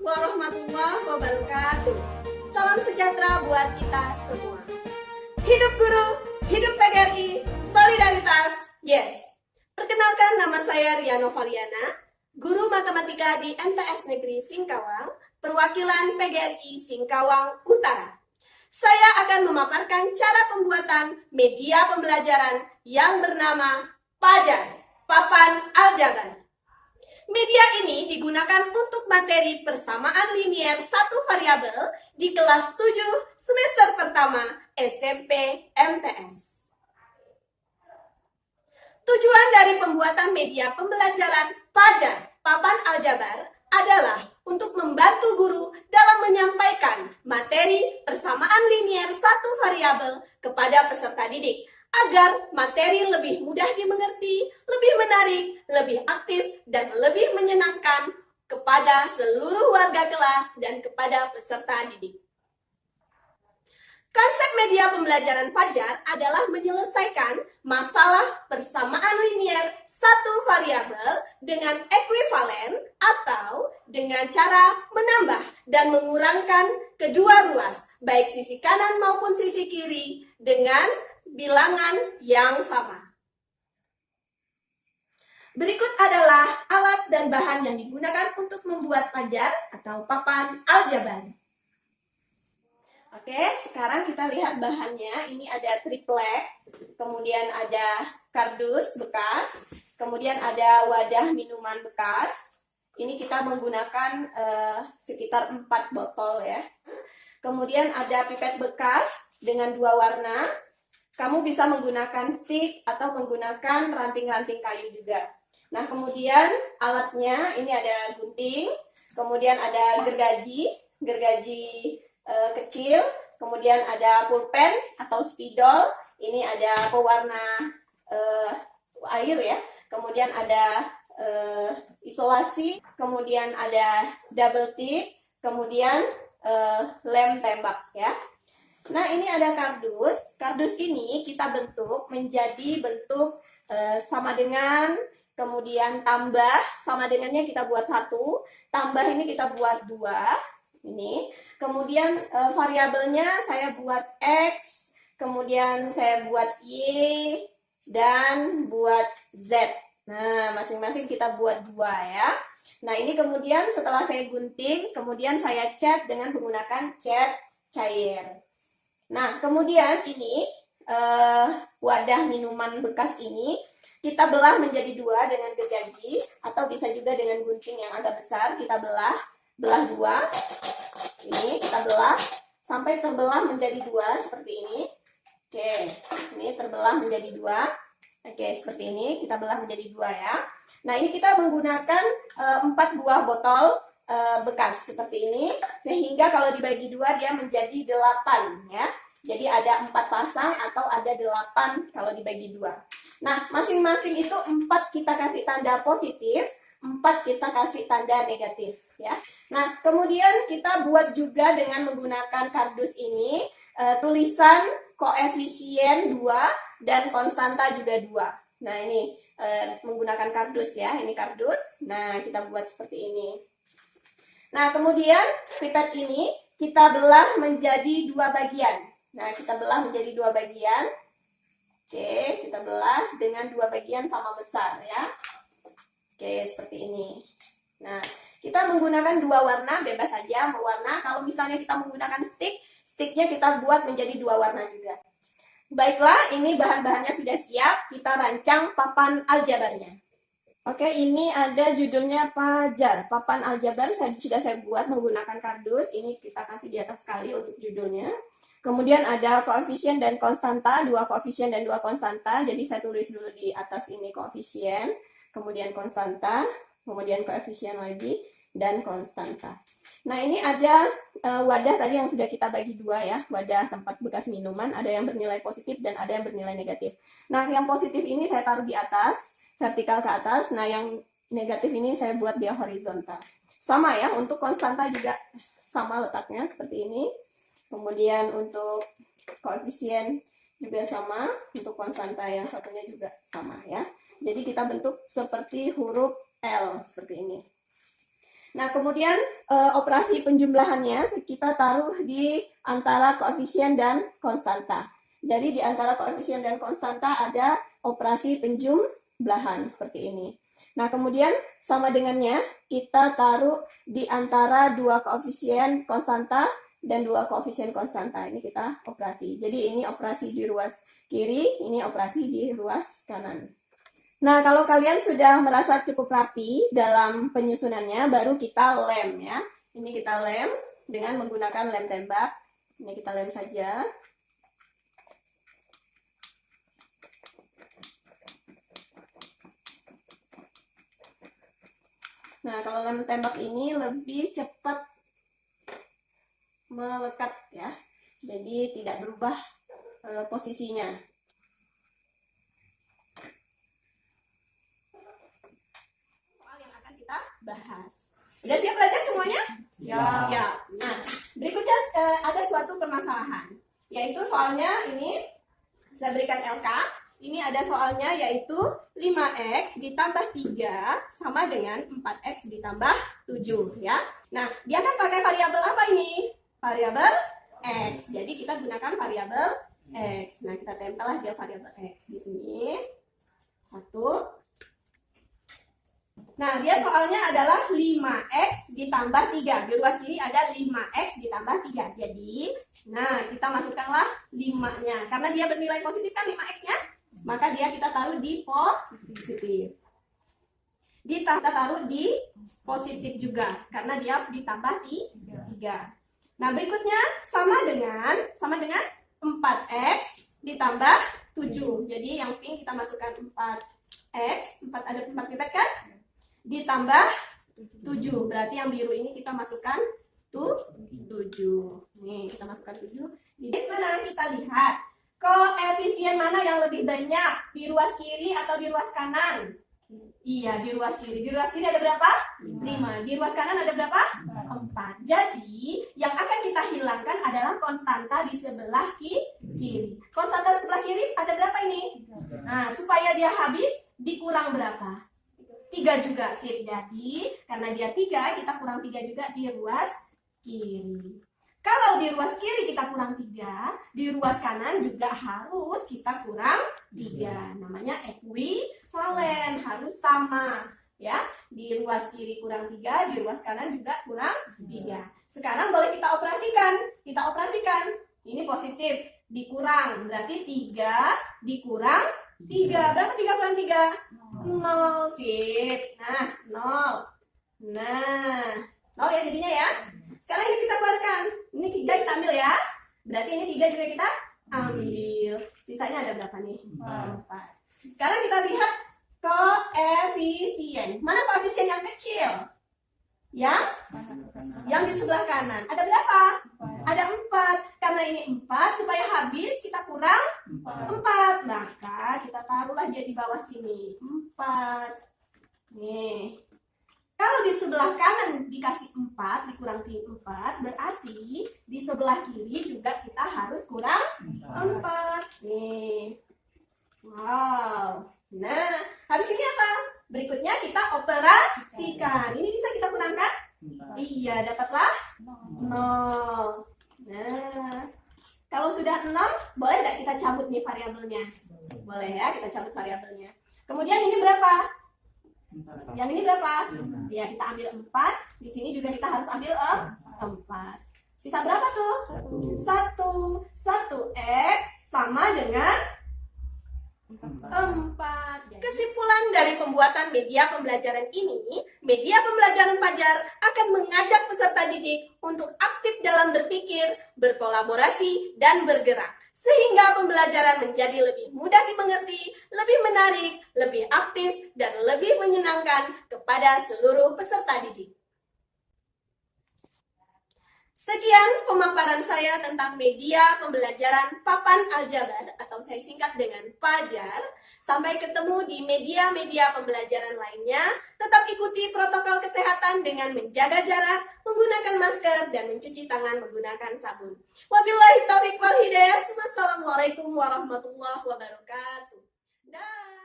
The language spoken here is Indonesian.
warahmatullahi wabarakatuh. Salam sejahtera buat kita semua. Hidup guru, hidup PGRI, solidaritas, yes. Perkenalkan, nama saya Ria Novaliana, guru matematika di MTS Negeri Singkawang, perwakilan PGRI Singkawang Utara. Saya akan memaparkan cara pembuatan media pembelajaran yang bernama Pajar, Papan Aljabar. Media ini digunakan untuk materi persamaan linier satu variabel di kelas 7 semester pertama SMP MTS. Tujuan dari pembuatan media pembelajaran Pajar, Papan Aljabar adalah untuk membantu guru dalam menyampaikan materi persamaan linier satu variabel kepada peserta didik, agar materi lebih mudah dimengerti, lebih menarik, lebih aktif, dan lebih menyenangkan kepada seluruh warga kelas dan kepada peserta didik. Konsep media pembelajaran Fajar adalah menyelesaikan masalah persamaan linier satu variabel dengan ekuivalen atau dengan cara menambah dan mengurangkan kedua ruas, baik sisi kanan maupun sisi kiri, dengan bilangan yang sama. Berikut adalah alat dan bahan yang digunakan untuk membuat pajar atau papan aljabar. Oke, sekarang kita lihat bahannya. Ini ada triplek, kemudian ada kardus bekas, kemudian ada wadah minuman bekas. Ini kita menggunakan sekitar 4 botol ya. Kemudian ada pipet bekas dengan 2 warna. Kamu bisa menggunakan stick atau menggunakan ranting-ranting kayu juga. Nah, kemudian alatnya ini ada gunting, kemudian ada gergaji kecil, kemudian ada pulpen atau spidol, ini ada pewarna air ya, kemudian ada isolasi, kemudian ada double tip, kemudian lem tembak ya. Nah, ini ada kardus. Kardus ini kita bentuk menjadi bentuk sama dengan, kemudian tambah, sama dengannya kita buat 1, tambah ini kita buat 2, ini. Kemudian variabelnya saya buat X, kemudian saya buat Y, dan buat Z. Nah, masing-masing kita buat 2 ya. Nah, ini kemudian setelah saya gunting, kemudian saya cat dengan menggunakan cat cair. Nah, kemudian ini wadah minuman bekas ini kita belah menjadi 2 dengan gergaji, atau bisa juga dengan gunting yang agak besar, kita belah 2. Ini kita belah sampai terbelah menjadi 2 seperti ini. Oke, ini terbelah menjadi 2. Oke, seperti ini kita belah menjadi 2 ya. Nah, ini kita menggunakan 4 buah botol bekas seperti ini, sehingga kalau dibagi 2 dia menjadi 8 ya. Jadi ada 4 pasang atau ada 8 kalau dibagi 2. Nah, masing-masing itu 4 kita kasih tanda positif, 4 kita kasih tanda negatif ya. Nah, kemudian kita buat juga dengan menggunakan kardus ini tulisan koefisien 2 dan konstanta juga 2. Nah, ini menggunakan kardus ya, ini kardus. Nah, kita buat seperti ini. Nah, kemudian pipet ini kita belah menjadi 2 bagian. Nah, kita belah menjadi 2 bagian. Oke, kita belah dengan 2 bagian sama besar ya. Oke, seperti ini. Nah, kita menggunakan 2 warna, bebas saja mau warna. Kalau misalnya kita menggunakan stick, sticknya kita buat menjadi 2 warna juga. Baiklah, ini bahan-bahannya sudah siap. Kita rancang papan aljabarnya. Oke, ini ada judulnya Pajar, Papan Aljabar. Sudah saya buat menggunakan kardus. Ini kita kasih di atas sekali untuk judulnya. Kemudian ada koefisien dan konstanta, 2 koefisien dan 2 konstanta. Jadi saya tulis dulu di atas ini koefisien, kemudian konstanta, kemudian koefisien lagi, dan konstanta. Nah, ini ada wadah tadi yang sudah kita bagi 2 ya, wadah tempat bekas minuman, ada yang bernilai positif dan ada yang bernilai negatif. Nah, yang positif ini saya taruh di atas, vertikal ke atas. Nah, yang negatif ini saya buat dia horizontal. Sama ya, untuk konstanta juga sama letaknya seperti ini. Kemudian untuk koefisien juga sama, untuk konstanta yang satunya juga sama ya. Jadi kita bentuk seperti huruf L seperti ini. Nah, kemudian operasi penjumlahannya kita taruh di antara koefisien dan konstanta. Jadi di antara koefisien dan konstanta ada operasi penjumlahan seperti ini. Nah, kemudian sama dengannya kita taruh di antara dua koefisien konstanta dan dua koefisien konstanta. Ini kita operasi. Jadi ini operasi di ruas kiri, ini operasi di ruas kanan. Nah, kalau kalian sudah merasa cukup rapi dalam penyusunannya, baru kita lem ya. Ini kita lem dengan menggunakan lem tembak. Ini kita lem saja. Nah, kalau lem tembak ini lebih cepat melekat ya. Jadi tidak berubah posisinya. Soal yang akan kita bahas. Udah siap belajar semuanya? Ya. Nah, berikutnya ada suatu permasalahan. Yaitu soalnya ini saya berikan LK. Ini ada soalnya yaitu 5x ditambah 3 sama dengan 4x ditambah 7 ya. Nah, dia kan pakai variabel apa ini? Variabel x. Jadi kita gunakan variabel x. Nah, kita tempellah dia variabel x di sini. 1. Nah, dia soalnya adalah 5x ditambah 3. Di ruas kiri ada 5x ditambah 3. Jadi, nah kita masukkanlah 5-nya. Karena dia bernilai positif kan 5x-nya. Maka dia kita taruh di positif. Kita taruh di positif juga karena dia ditambah 3. Nah, berikutnya sama dengan 4x ditambah 7. Jadi yang pink kita masukkan 4x, 4 ada 4 pipet kan? Ditambah 7. Berarti yang biru ini kita masukkan 7. Nih, kita masukkan 7. Di mana kita lihat koefisien mana yang lebih banyak, di ruas kiri atau di ruas kanan? Iya, di ruas kiri. Di ruas kiri ada berapa? 5. Di ruas kanan ada berapa? 4. Jadi, yang akan kita hilangkan adalah konstanta di sebelah kiri. Konstanta sebelah kiri ada berapa ini? Nah, supaya dia habis, dikurang berapa? 3 juga, sip. Jadi, karena dia 3, kita kurang 3 juga di ruas kiri. Kalau di ruas kiri kita kurang 3, di ruas kanan juga harus kita kurang 3. Namanya ekuivalen, harus sama. Ya, di ruas kiri kurang 3, di ruas kanan juga kurang 3. Sekarang boleh kita operasikan. Kita operasikan. Ini positif, dikurang. Berarti 3 dikurang 3. Berapa 3 kurang 3? 0. Sip. Nah, 0. Nah, 0 ya jadinya ya. Sekarang ini kita keluarkan. Ini 3 kita ambil ya. Berarti ini 3 juga kita ambil. Sisanya ada berapa nih? 4. Sekarang kita lihat koefisien. Mana koefisien yang kecil? Yang di sebelah kanan. Ada berapa? Ada 4. Karena ini 4, supaya habis kita kurang 4. Maka kita taruhlah dia di bawah sini. 4. Nih. Kalau di sebelah kanan dikasih 4, dikurang 4, berarti di sebelah kiri juga kita harus kurang 4. Nih. Wow. Nah, habis ini apa? Berikutnya kita operasikan. Ini bisa kita kurangkan? Iya, dapatlah 0. Nah, kalau sudah 0, boleh nggak kita cabut nih variabelnya? Boleh ya, kita cabut variabelnya. Kemudian ini berapa? Yang ini berapa? Ya, kita ambil 4. Di sini juga kita harus ambil 4. Sisa berapa tuh? 1. 1x sama dengan 4. Kesimpulan dari pembuatan media pembelajaran ini, media pembelajaran Fajar akan mengajak peserta didik untuk aktif dalam berpikir, berkolaborasi, dan bergerak. Sehingga pembelajaran menjadi lebih mudah dimengerti, lebih menarik, lebih aktif, dan lebih menyenangkan kepada seluruh peserta didik. Sekian pemaparan saya tentang media pembelajaran Papan Aljabar atau saya singkat dengan Fajar. Sampai ketemu di media-media pembelajaran lainnya. Tetap ikuti protokol kesehatan dengan menjaga jarak, menggunakan masker, dan mencuci tangan menggunakan sabun. Wabillahi taufiq wal hidayah. Wassalamualaikum warahmatullahi wabarakatuh. Dah.